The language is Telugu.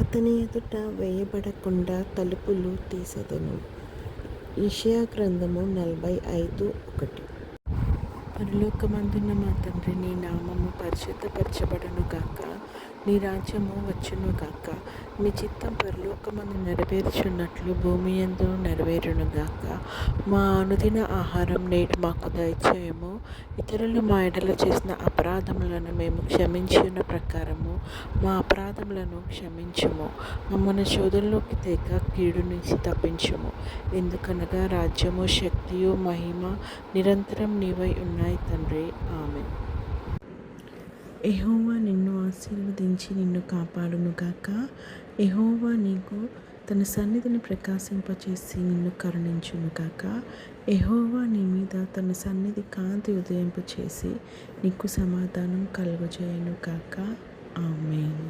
అతని ఎదుట వేయబడకుండా తలుపులు తీసెదను. యెషయా గ్రంథము 45:1. పరలోకమందున్న మా తండ్రి, నీ నామము పరిశుద్ధపరచబడును గాక. నీ రాజ్యము వచ్చును గాక. నీ చిత్తం పరలోకమందు నెరవేర్చున్నట్లు భూమి యందు నెరవేరును గాక. మా అనుదిన ఆహారం నేడు మాకు దయచేయము. ఇతరులు మా ఎడల చేసిన అపరాధములను మేము క్షమించిన ప్రకారము మా అపరాధములను క్షమించుము. మమ్మల్ని శోధనలోకి తేక కీడు నుంచి తప్పించుము. ఎందుకనగా రాజ్యము, శక్తియు, మహిమ నిరంతరం నీవై ఉన్నాయి తండ్రి. ఆమేన్. యెహోవా నిన్ను ఆశీర్వదించి నిన్ను కాపాడునుగాక. యెహోవా నీకు తన సన్నిధిని ప్రకాశింపచేసి నిన్ను కరుణించునుగాక. యెహోవా నీ మీద తన సన్నిధి కాంతి ఉదయింపచేసి నీకు సమాధానం కలుగజేయునుగాక. ఆమేన్.